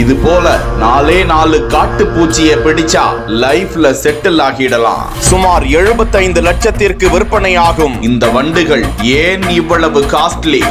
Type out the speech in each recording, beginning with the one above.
இது போல 4 காட்டு பூச்சியை பிடிச்சா லைஃப்ல செட்டில் ஆகிடலாம். சுமார் 75 லட்சத்திற்கு விற்பனையாகும் இந்த வண்டுகள் ஏன் இவ்வளவு காஸ்ட்லி?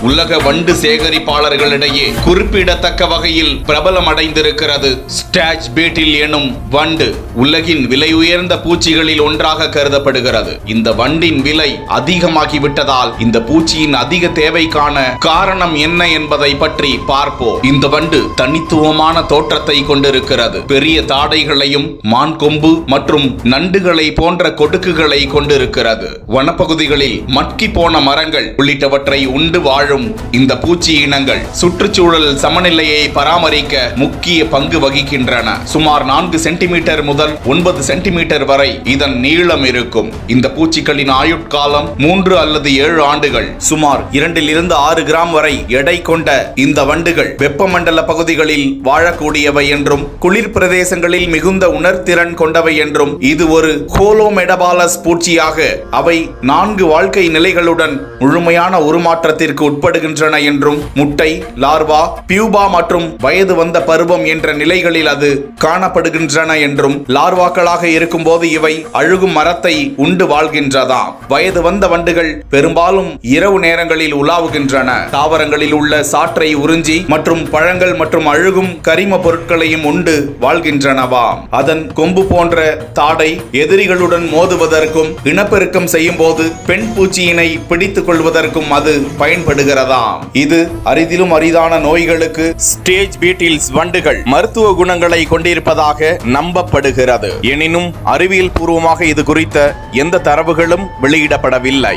உலக வண்டு சேகரிப்பாளர்களிடையே குறிப்பிடத்தக்க வகையில் பிரபலம் அடைந்திருக்கிறது ஸ்டாச் பீட்டில் எனும் வண்டு. உலகின் விலை உயர்ந்த பூச்சிகளில் ஒன்றாக கருதப்படுகிறது. இந்த வண்டின் விலை அதிகமாகிவிட்டதால் இந்த பூச்சியின் அதிக தேவைக்கான காரணம் என்ன என்பதை பற்றி பார்ப்போம். இந்த வண்டு தனித்துவமான தோற்றத்தை கொண்டிருக்கிறது. பெரிய தாடைகளையும் மான் கொம்பு மற்றும் நண்டுகளை போன்ற கொடுக்குகளை கொண்டிருக்கிறது. வனப்பகுதிகளில் மட்கி போன மரங்கள் உள்ளிட்டவற்றை உண்டு வாழும் இந்த பூச்சி இனங்கள் சுற்றுச்சூழல் சமநிலையை பராமரிக்க முக்கிய பங்கு வகிக்கின்றன. சுமார் 4 சென்டிமீட்டர் முதல் 9 சென்டிமீட்டர் வரை இதன் நீளம் இருக்கும். இந்த பூச்சிகளின் ஆயுட்காலம் 3 அல்லது 7 ஆண்டுகள். சுமார் 2 இருந்து 6 கிராம் வரை எடை கொண்ட இந்த வண்டுகள் வெப்பமண்டல பகுதிகளில் வாழக்கூடியவை என்றும் குளிர் பிரதேசங்களில் மிகுந்த உணர்திறன் கொண்டவை என்றும் இது ஒரு ஹோலோமெடபாலஸ் பூச்சியாக அவை 4 வாழ்க்கை நிலைகளுடன் முழுமையான உருமாற்றத்திற்கு உட்படுகின்றன என்றும் முட்டை, லார்வா, பியூபா மற்றும் வயது வந்த பருவம் என்ற நிலைகளில் அது காணப்படுகின்றன என்றும் லார்வாக்களாக இருக்கும்போது இவை அழுகும் மரத்தை உண்டு வாழ்கின்றதாம். வயது வந்த வண்டுகள் பெரும்பாலும் இரவு நேரங்களில் உலாவுகின்றன. தாவரங்களில் உள்ள சாற்றை உறிஞ்சி மற்றும் பழங்கள் மற்றும் அழுகும் கரிம பொருட்களையும் உண்டு வாழ்கின்றனவாம். அதன் கொம்பு போன்ற தாடை எதிரிகளுடன் மோதுவதற்கும் இனப்பெருக்கம் செய்யும் போது பெண் பூச்சியினை பிடித்துக் கொள்வதற்கும் அது பயன்படுகிறதாம். இது அரிதிலும் அரிதான நோய்களுக்கு ஸ்டேஜ் பீட்டில்ஸ் வண்டுகள் மருத்துவ குணங்களை கொண்டிருப்பதாக நம்பப்படுகிறது. எனினும் அறிவியல் பூர்வமாக இது குறித்த எந்த தரவுகளும் வெளியிடப்படவில்லை.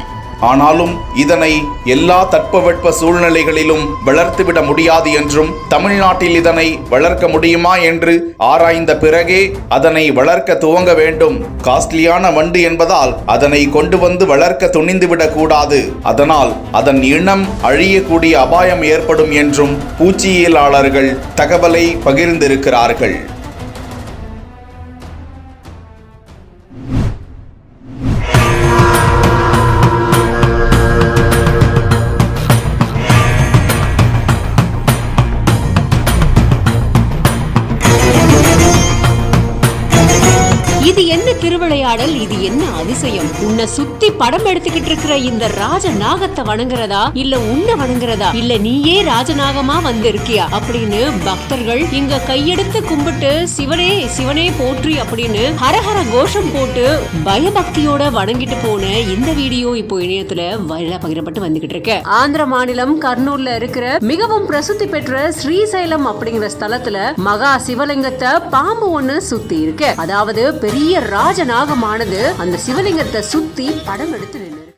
ஆனாலும் இதனை எல்லா தட்பவெட்ப சூழ்நிலைகளிலும் வளர்த்துவிட முடியாது என்றும் தமிழ்நாட்டில் இதனை வளர்க்க முடியுமா என்று ஆராய்ந்த பிறகே அதனை வளர்க்க துவங்க வேண்டும். காஸ்ட்லியான வண்டு என்பதால் அதனை கொண்டு வந்து வளர்க்க துணிந்துவிடக் கூடாது. அதனால் அதன் இனம் அழியக்கூடிய அபாயம் ஏற்படும் என்றும் பூச்சியியலாளர்கள் தகவலை பகிர்ந்திருக்கிறார்கள். இது என்ன திருவிளையாடல், இது என்ன அதிசயம்? உன்னை சுத்தி படம் எடுத்துக்கிட்டு இருக்கிற இந்த ராஜ நாகத்தை வணங்குறதா இல்ல உன்னை வணங்குறதா இல்ல நீயே ராஜநாகமா வந்திருக்கியா அப்படின்னு பக்தர்கள் இங்க கையெடுத்து கும்பிட்டு சிவனே சிவனே போற்றி அப்படின்னு ஹரஹர கோஷம் போட்டு பயபக்தியோட வணங்கிட்டு போன இந்த வீடியோ இப்போ இணையத்துல வைரலா பகிரப்பட்டு வந்துகிட்டு இருக்கு. ஆந்திர மாநிலம் கர்னூல்ல இருக்கிற மிகவும் பிரசித்தி பெற்ற ஸ்ரீசைலம் அப்படிங்கிற ஸ்தலத்துல மகா சிவலிங்கத்தை பாம்பு ஒண்ணு சுத்தி இருக்கு. அதாவது பெரிய ராஜநாகமானது அந்த சிவலிங்கத்தை சுத்தி படம் எடுத்து நின்று